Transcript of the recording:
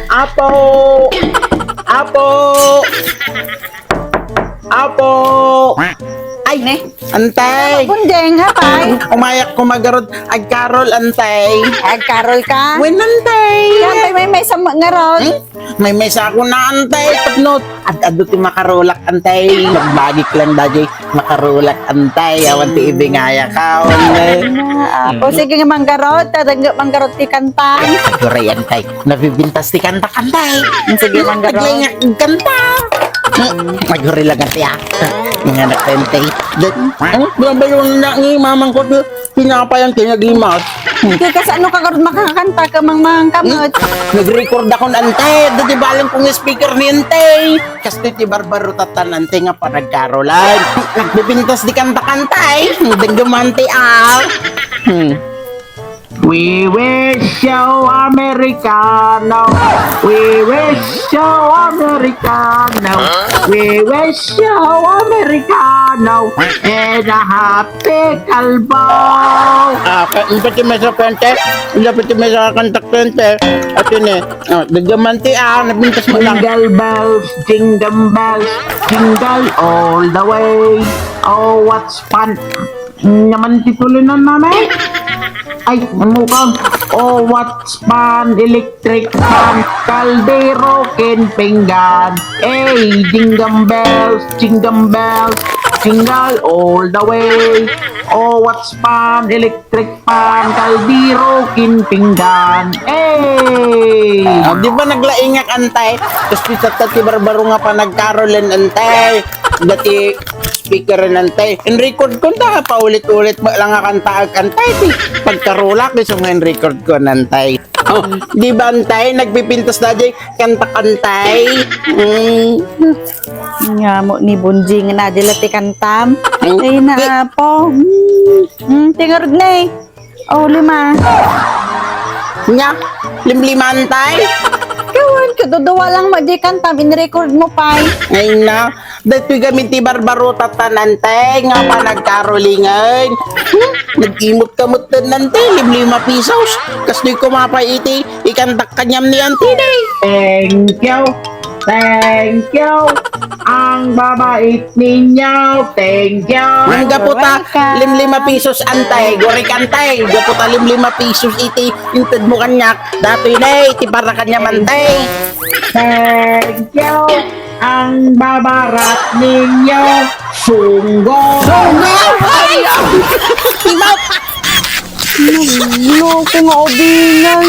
Apo! Apo! Apo! Ay, Ne? antay! Bundeng, hapay. Umayak ko magarod. Ag Carol, antay. Karol ka. Wen, antay! Yan, may sa nga ron. May mesa ako na antay. Tapnot. Ado ti makarulak, antay. Nagbagik lang dajay. Makarulak, antay. Awan ti ibingaya ka. O sige nga manggarot, tatanggap manggarot ti kantang. Aguray, antay. Nabibintas ti kanta-kantay. Sige manggarot. Taglay nga kanta. Aguray lang ang tiyak. Mga nakentay. Babayong na ni mamang ko. Pinapayang tinaglimat. Kaya kasi ano ka garot makakanta ka mang kamot. Nag-record ako ng antay. Dati balang kong speaker ni antay. Kasi ti barbaro tatan antay nga pa nagkarolan. Nagbibintas di kanta-kantay. Dagdamanti We wish you Americano. We wish you Americano. We wish you Americano. And a happy kalbo. Pati may sa pente. Pati may sa kantak-pente. At yun dagamanti nabintas mo lang. Jingle bells, jingle all the way. Oh, what's fun. Naman tituloy na namin. Ay, namukang. Oh, what's fun? Electric fan. Caldero, pinggan. Hey, jingle bells, jingle bells. Jingle all the way. Oh, what's fun? Electric fan. Caldero, pinggan. Hey! Di ba naglaingak antay? Tapos sa tati barbaro nga pa nagkarolan antay. Dati speaker nantay. In-record ko na paulit-ulit mo lang kanta antay. Pagkarulak di so nga in-record ko nantay. Oh, di ba antay nagpipintas na di kanta-kantay. Nga mo ni Bunjing na dilati kantam. Ay na po. Tingarod na eh. Oh, 5. Nya, limlimantay. Kawan, kaduduwa lang mo di kantam. In-record mo pa. Ay na, dati gamit ti barbaro tatanante nga pa nagkarolingan. Nag-imot kamot nante, 5 pesos. Kasi ko mapaiti, ikantak kanyam ni Antine. Thank you. Thank you. Ang babait ninyo. Thank you. Ang gaputa, 5 pesos antay. Gorik antay. Gaputa 5 pesos iti. Intad mo kanyak. Datoy na iti para kanya mantay. Thank you. Ang babarat ninyo. Sunggo. Sunggo! Ay! Loko nga obingan.